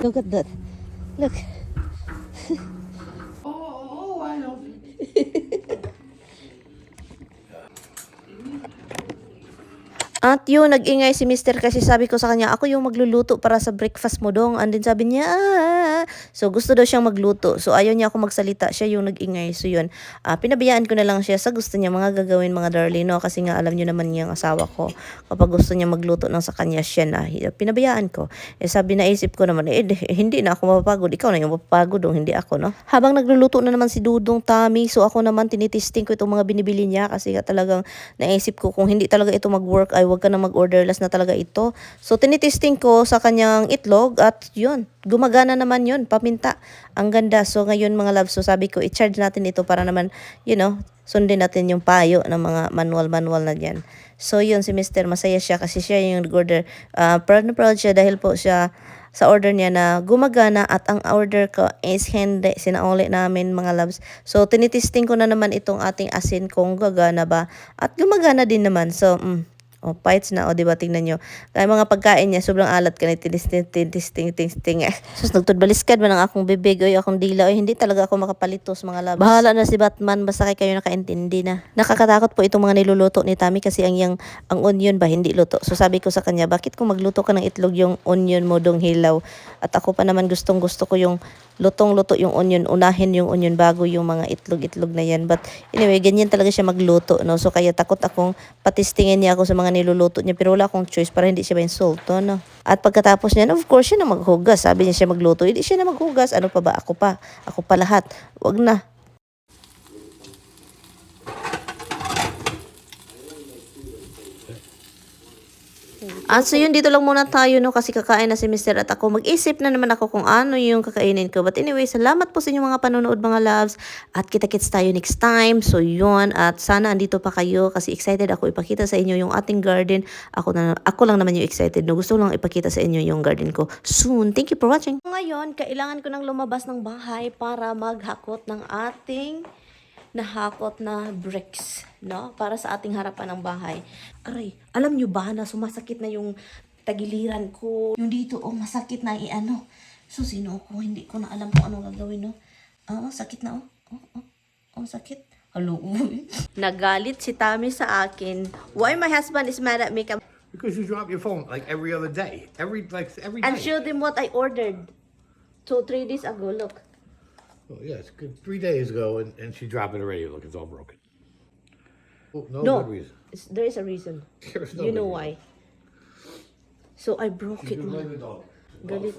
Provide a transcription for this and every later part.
Look at that. Look. Oh, I know. At yun, nag-ingay si Mister kasi sabi ko sa kanya, ako yung magluluto para sa breakfast mo dong. And then sabi niya, ah. So gusto daw siyang magluto. So ayaw niya ako magsalita, siya yung nag-ingay. So yun, pinabayaan ko na lang siya sa gusto niya mga gagawin mga darling, no? Kasi nga alam niyo naman yung asawa ko, kapag gusto niya magluto ng sa kanya, siya na. Pinabayaan ko. Sabi, naisip ko naman, hindi na ako mapapagod. Ikaw na yung mapapagod dong, hindi ako, no? Habang nagluluto na naman si Dudong Tami, so ako naman tinitesting ko itong mga binibili niya kasi nga talagang naisip ko kung hindi talaga ito mag-work ay wag ka na mag-order last na talaga ito. So tinitesting ko sa kanyang itlog at yun, gumagana naman yun, paminta. Ang ganda. So ngayon mga loves, so sabi ko i-charge natin ito para naman, sundin natin yung payo ng mga manual na dyan. So yun, si Mr. masaya siya kasi siya yung nag-order. Proud na proud siya dahil po siya sa order niya na gumagana at ang order ko is hindi. Sinauli namin mga loves. So tinitesting ko na naman itong ating asin kung gagana ba. At gumagana din naman. So, bites na, diba, tingnan nyo. Kaya mga pagkain niya, sobrang alat ka na, tinisting. Sus, nagtudbaliskad man ang akong bibig, oy, akong dila, oy, hindi talaga ako makapalitos, mga labs. Bahala na si Batman, basta kayo nakaintindi na. Nakakatakot po itong mga niluluto ni Tami kasi ang onion ba, hindi luto. So sabi ko sa kanya, bakit kung magluto ka ng itlog yung onion mo dong hilaw? At ako pa naman gusto ko yung lutong-luto yung onion, unahin yung onion bago yung mga itlog-itlog na yan. But anyway, ganyan talaga siya magluto, no? So kaya takot akong patistingin niya ako sa mga niluluto niya, pero wala akong choice para hindi siya ma-insulto, no? At pagkatapos niya, of course, siya na maghugas. Sabi niya siya magluto, hindi siya na maghugas. Ano pa ba? Ako pa lahat. Wag na. At so yun, dito lang muna tayo, no, kasi kakain na si Mr. at ako. Mag-isip na naman ako kung ano yung kakainin ko. But anyway, salamat po sa inyong mga panonood mga loves. At kita-kits tayo next time. So yun, at sana andito pa kayo kasi excited ako ipakita sa inyo yung ating garden. Ako lang naman yung excited, no. Gusto lang ipakita sa inyo yung garden ko soon. Thank you for watching. Ngayon, kailangan ko nang lumabas ng bahay para maghakot ng ating nahakot na bricks, no? Para sa ating harapan ng bahay. Aray, alam nyo ba na sumasakit na yung tagiliran ko? Yung dito, masakit na i-ano. So, sino ko? Hindi ko na alam kung ano gagawin, no? Sakit na, sakit. Hello. Nagalit si Tami sa akin. Why my husband is mad at me? Because you drop your phone like every other day. Every day. And show them what I ordered 2-3 days ago, look. Oh, yeah, it's good. 3 days ago, and she dropped it already. Look, it's all broken. Oh, no good reason. There is a reason. There's no You know good reason. why. So I broke it, You blame man. the dog. Galit.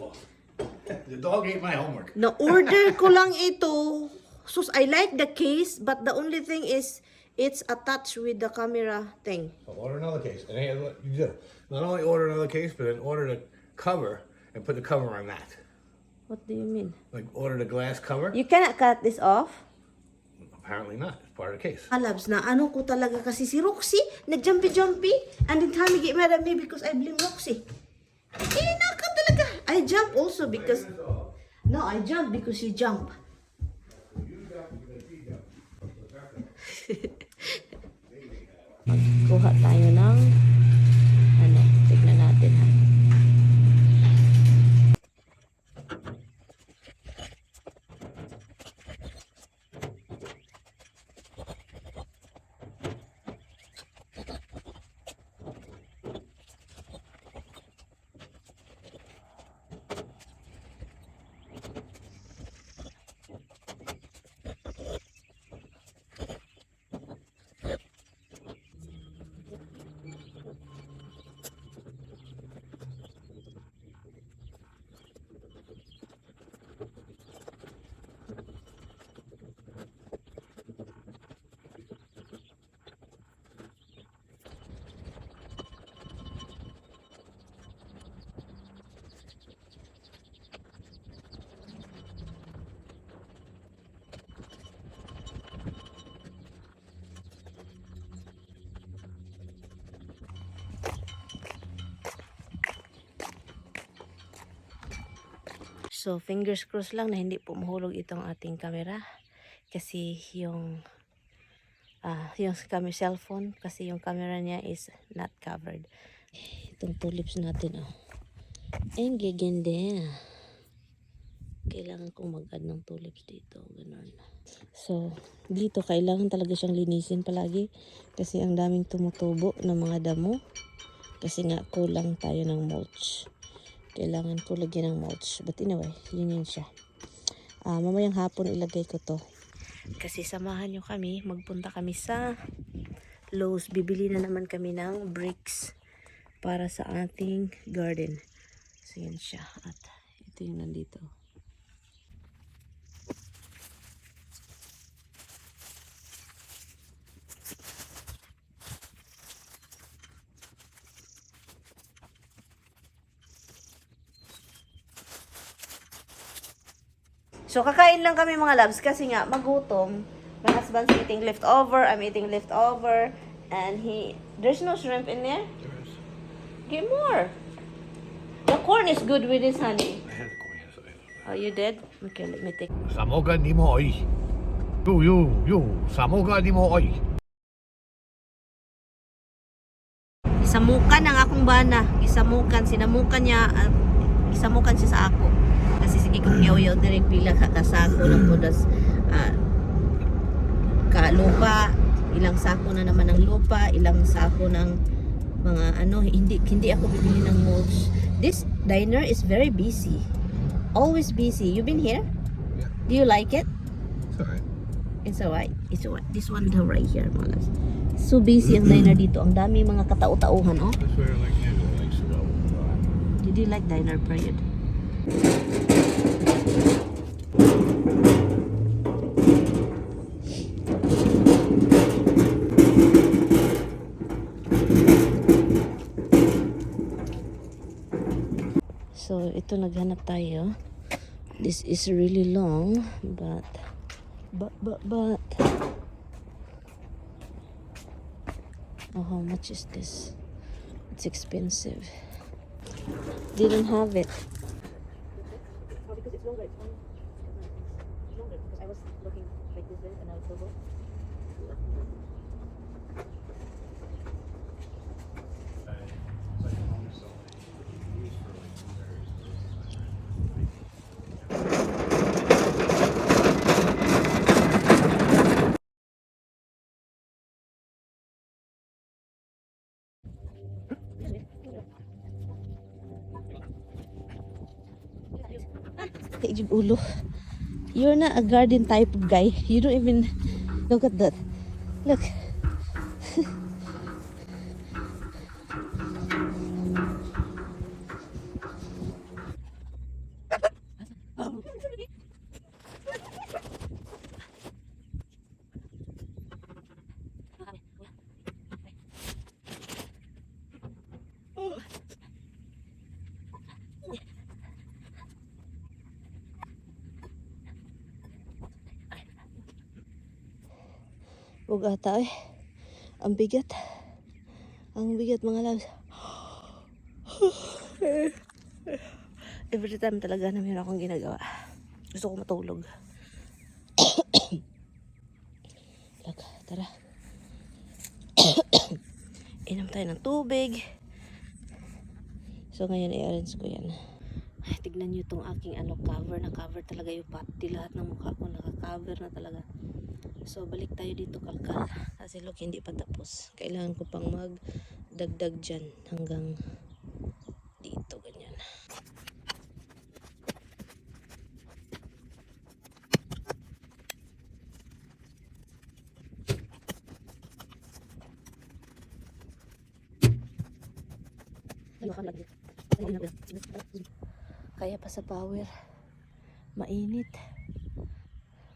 The dog ate my homework. Na-order ko lang ito. Sus, I like the case, but the only thing is, it's attached with the camera thing. I'll order another case. And here's what you do. Not only order another case, but then order the cover and put the cover on that. What do you mean? Like order the glass cover. You cannot cut this off? Apparently not. It's part of the case. Alabs na ano ko talaga kasi si Roxy, nag-jumpy. And then Tommy get mad at me because I blame Roxy. Naka talaga. I jump also because... No, I jump because she jump. Magkuha tayo ng... tignan natin ha. So, fingers crossed lang na hindi po mahulog itong ating camera. Kasi yung cellphone, kasi yung camera niya is not covered. Itong tulips natin, Ang gaganda. kailangan kong mag-add ng tulips dito. Ganun. So, dito kailangan talaga siyang linisin palagi kasi ang daming tumutubo ng mga damo. Kasi nga kulang tayo ng mulch. Kailangan ko lagyan ng mulch. But anyway, yun siya. Mamayang hapon ilagay ko to. Kasi samahan nyo kami. Magpunta kami sa Lowe's. Bibili na naman kami ng bricks para sa ating garden. So yan siya. At ito yung nandito. So, kakain lang kami mga loves kasi nga, magutom. My husband's eating leftover, I'm eating leftover, and there's no shrimp in there? Get more. The corn is good with this, honey. I had the corn yesterday. Oh, you did? Okay, let me take. Samoga ni mo oi. You. Samoga ni mo oi. Isamukan ang akong bana. Sinamukan niya, isamukan siya sa ako. Kasi sige kong yaw-yaw na rin pila kakasako ng pudas lupa. Ilang sako na naman ng lupa, ilang sako ng mga hindi ako bibili ng mulch. This diner is very busy. Always busy. You been here? Yeah. Do you like it? It's alright. It's alright. This one right here, mga loves. So busy ang diner dito. Ang dami mga katao-tauhan, oh. That's where like Angela likes to go. Did you like diner period? So, ito naghanap tayo. This is really long, but oh, how much is this? It's expensive. Didn't have it. Oh, because it's longer. It's longer because I was looking like this and now it's so good. Ulo. You're not a garden type of guy. You don't even look at that. Look. Huwag ata eh. Ang bigat. Ang bigat mga loves. Every time talaga na mayroon akong ginagawa. Gusto ko matulog. Tara. Inom tayo ng tubig. So ngayon i-arrange ko yan. Ay, tignan nyo itong aking cover. Na-cover talaga yung pati. Lahat ng mukha ko naka-cover na talaga. So balik tayo dito kalkal. Kasi look, hindi pa tapos. Kailangan ko pang magdagdag dyan hanggang dito, ganyan. Kaya pa sa power. Mainit.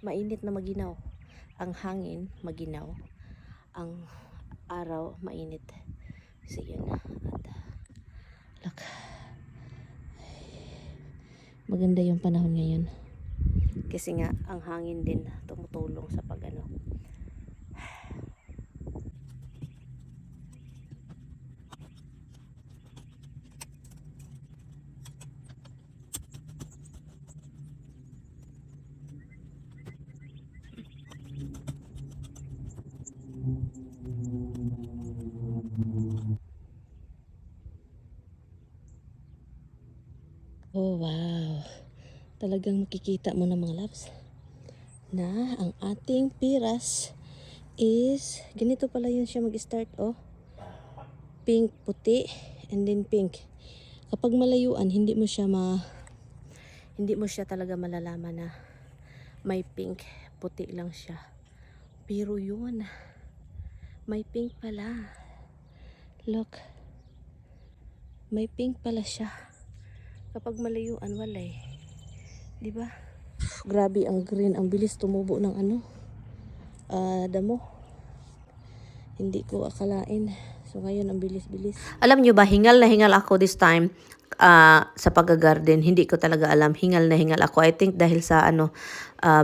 Mainit na maginaw. Ang hangin maginaw. Ang araw mainit. So yun na. At look. Maganda yung panahon ngayon. Kasi nga ang hangin din tumutulong sa pagano. Oh wow. talagang makikita mo na mga loves na ang ating piras is ganito pala yun siya mag-start, oh. Pink, puti, and then pink. Kapag malayuan, hindi mo siya talaga malalaman na may pink, puti lang siya. Pero yun, may pink pala. Look. May pink pala siya. Kapag malayuan, walay. 'Di ba? Grabe ang green, ang bilis tumubo ng damo. Hindi ko akalain. So ngayon ang bilis-bilis. Alam nyo ba, hingal na hingal ako this time sa pag-garden. Hindi ko talaga alam. Hingal na hingal ako. I think dahil sa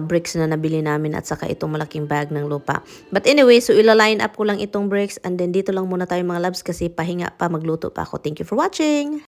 bricks na nabili namin at saka itong malaking bag ng lupa. But anyway, so ila-line up ko lang itong bricks and then dito lang muna tayo mga loves kasi pahinga pa, magluto pa ako. Thank you for watching!